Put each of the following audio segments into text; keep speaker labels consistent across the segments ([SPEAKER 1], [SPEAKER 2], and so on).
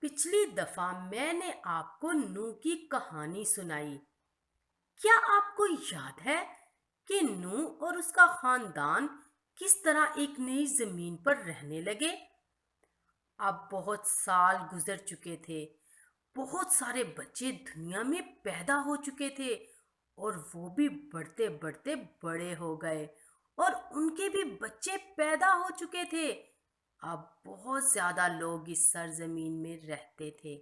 [SPEAKER 1] पिछली दफा मैंने आपको नूह की कहानी सुनाई। क्या आपको याद है कि नूह और उसका खानदान किस तरह एक नई जमीन पर रहने लगे? अब बहुत साल गुजर चुके थे। बहुत सारे बच्चे दुनिया में पैदा हो चुके थे और वो भी बढ़ते बढ़ते बड़े हो गए और उनके भी बच्चे पैदा हो चुके थे। अब बहुत ज्यादा लोग इस सरजमीन में रहते थे।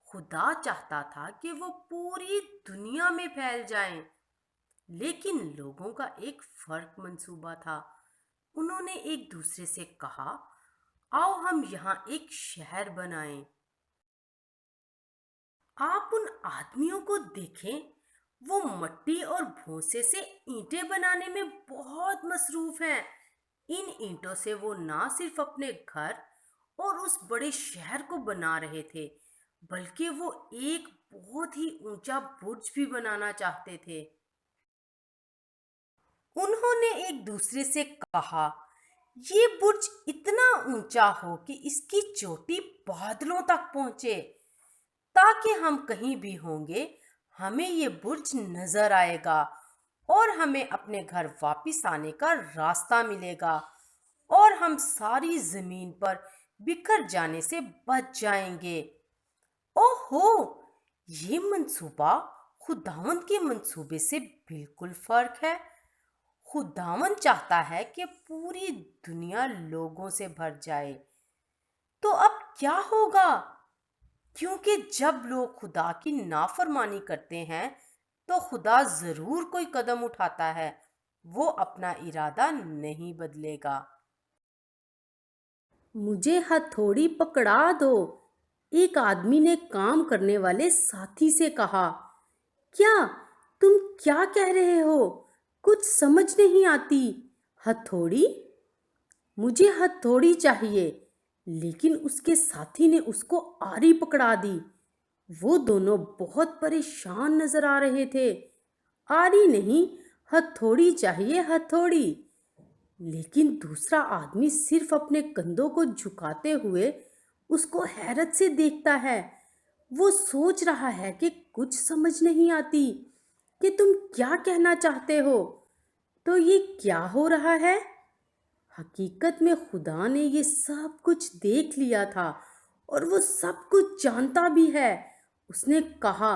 [SPEAKER 1] खुदा चाहता था कि वो पूरी दुनिया में फैल जाएं, लेकिन लोगों का एक फर्क मंसूबा था। उन्होंने एक दूसरे से कहा, आओ हम यहाँ एक शहर बनाएं। आप उन आदमियों को देखें, वो मट्टी और भूसे से ईंटें बनाने में बहुत मसरूफ हैं। इन ईंटों से वो ना सिर्फ अपने घर और उस बड़े शहर को बना रहे थे, बल्कि वो एक बहुत ही ऊंचा बुर्ज भी बनाना चाहते थे। उन्होंने एक दूसरे से कहा, ये बुर्ज इतना ऊंचा हो कि इसकी चोटी बादलों तक पहुंचे, ताकि हम कहीं भी होंगे हमें ये बुर्ज नजर आएगा और हमें अपने घर वापस आने का रास्ता मिलेगा और हम सारी जमीन पर बिखर जाने से बच जाएंगे। ओहो, ये मंसूबा खुदावंद के मंसूबे से बिल्कुल फर्क है। खुदावंद चाहता है कि पूरी दुनिया लोगों से भर जाए। तो अब क्या होगा? क्योंकि जब लोग खुदा की नाफरमानी करते हैं तो खुदा जरूर कोई कदम उठाता है। वो अपना इरादा नहीं बदलेगा। मुझे हथौड़ी पकड़ा दो, एक आदमी ने काम करने वाले साथी से कहा। क्या? तुम क्या कह रहे हो? कुछ समझ नहीं आती। हथौड़ी? मुझे हथौड़ी चाहिए। लेकिन उसके साथी ने उसको आरी पकड़ा दी। वो दोनों बहुत परेशान नजर आ रहे थे। आरी नहीं, हथौड़ी चाहिए, हथौड़ी। लेकिन दूसरा आदमी सिर्फ अपने कंधों को झुकाते हुए उसको हैरत से देखता है। वो सोच रहा है कि कुछ समझ नहीं आती कि तुम क्या कहना चाहते हो। तो ये क्या हो रहा है? हकीकत में खुदा ने ये सब कुछ देख लिया था और वो सब कुछ जानता भी है। उसने कहा,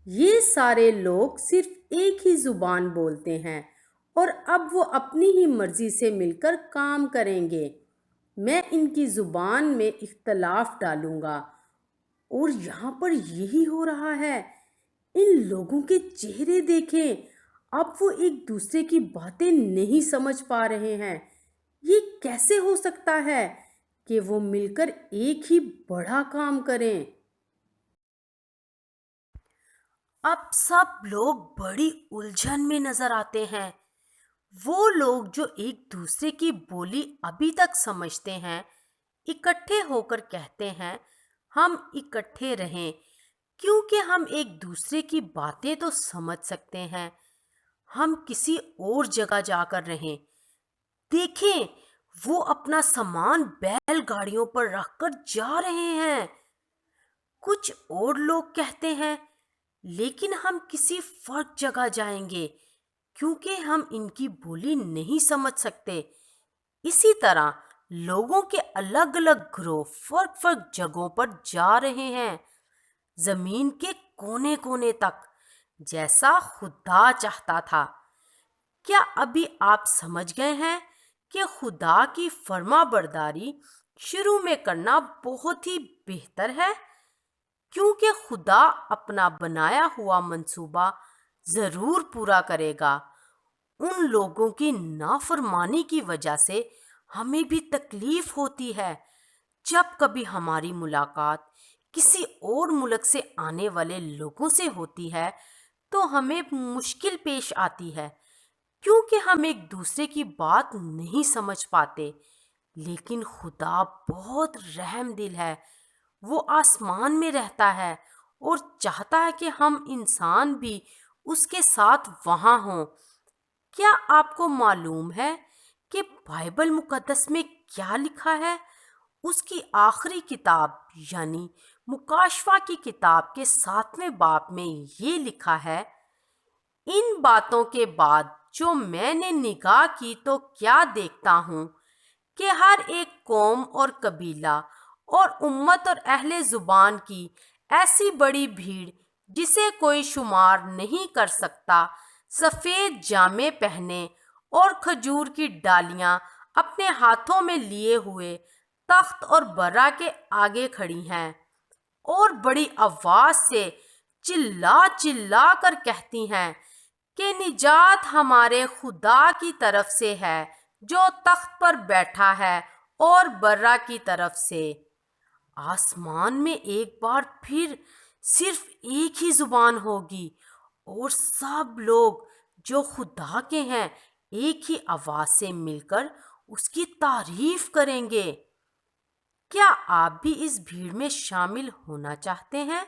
[SPEAKER 1] ये सारे लोग सिर्फ एक ही जुबान बोलते हैं और अब वो अपनी ही मर्जी से मिलकर काम करेंगे। मैं इनकी जुबान में इख्तलाफ डालूंगा और यहाँ पर यही हो रहा है। इन लोगों के चेहरे देखें, अब वो एक दूसरे की बातें नहीं समझ पा रहे हैं। ये कैसे हो सकता है कि वो मिलकर एक ही बड़ा काम करें? अब सब लोग बड़ी उलझन में नजर आते हैं। वो लोग जो एक दूसरे की बोली अभी तक समझते हैं, इकट्ठे होकर कहते हैं, हम इकट्ठे रहें क्योंकि हम एक दूसरे की बातें तो समझ सकते हैं। हम किसी और जगह जाकर रहें। देखें, वो अपना सामान बैलगाड़ियों पर रखकर जा रहे हैं। कुछ और लोग कहते हैं, लेकिन हम किसी फर्क जगह जाएंगे क्योंकि हम इनकी बोली नहीं समझ सकते। इसी तरह लोगों के अलग अलग ग्रोह फर्क फर्क जगहों पर जा रहे हैं, जमीन के कोने कोने तक, जैसा खुदा चाहता था। क्या अभी आप समझ गए हैं कि खुदा की फर्मा बरदारी शुरू में करना बहुत ही बेहतर है, क्योंकि खुदा अपना बनाया हुआ मंसूबा जरूर पूरा करेगा। उन लोगों की नाफरमानी की वजह से हमें भी तकलीफ होती है। जब कभी हमारी मुलाकात किसी और मुल्क से आने वाले लोगों से होती है तो हमें मुश्किल पेश आती है, क्योंकि हम एक दूसरे की बात नहीं समझ पाते। लेकिन खुदा बहुत रहम दिल है। वो आसमान में रहता है और चाहता है कि हम इंसान भी उसके साथ वहां हों। क्या आपको मालूम है कि बाइबल मुकद्दस में क्या लिखा है? اس کی آخری کتاب یعنی مکاشفہ کی کتاب کے 7ویں باب میں یہ لکھا ہے، ان باتوں کے بعد جو میں نے نگاہ کی تو کیا دیکھتا ہوں کہ ہر ایک قوم اور قبیلہ اور امت اور اہل زبان کی ایسی بڑی بھیڑ جسے کوئی شمار نہیں کر سکتا، سفید جامے پہنے اور کھجور کی ڈالیاں اپنے ہاتھوں میں لیے ہوئے تخت اور برا کے آگے کھڑی ہیں اور بڑی آواز سے چلا چلا کر کہتی ہیں کہ نجات ہمارے خدا کی طرف سے ہے جو تخت پر بیٹھا ہے اور برا کی طرف سے۔ آسمان میں ایک بار پھر صرف ایک ہی زبان ہوگی اور سب لوگ جو خدا کے ہیں ایک ہی آواز سے مل کر اس کی تعریف کریں گے۔ کیا آپ بھی اس بھیڑ میں شامل ہونا چاہتے ہیں؟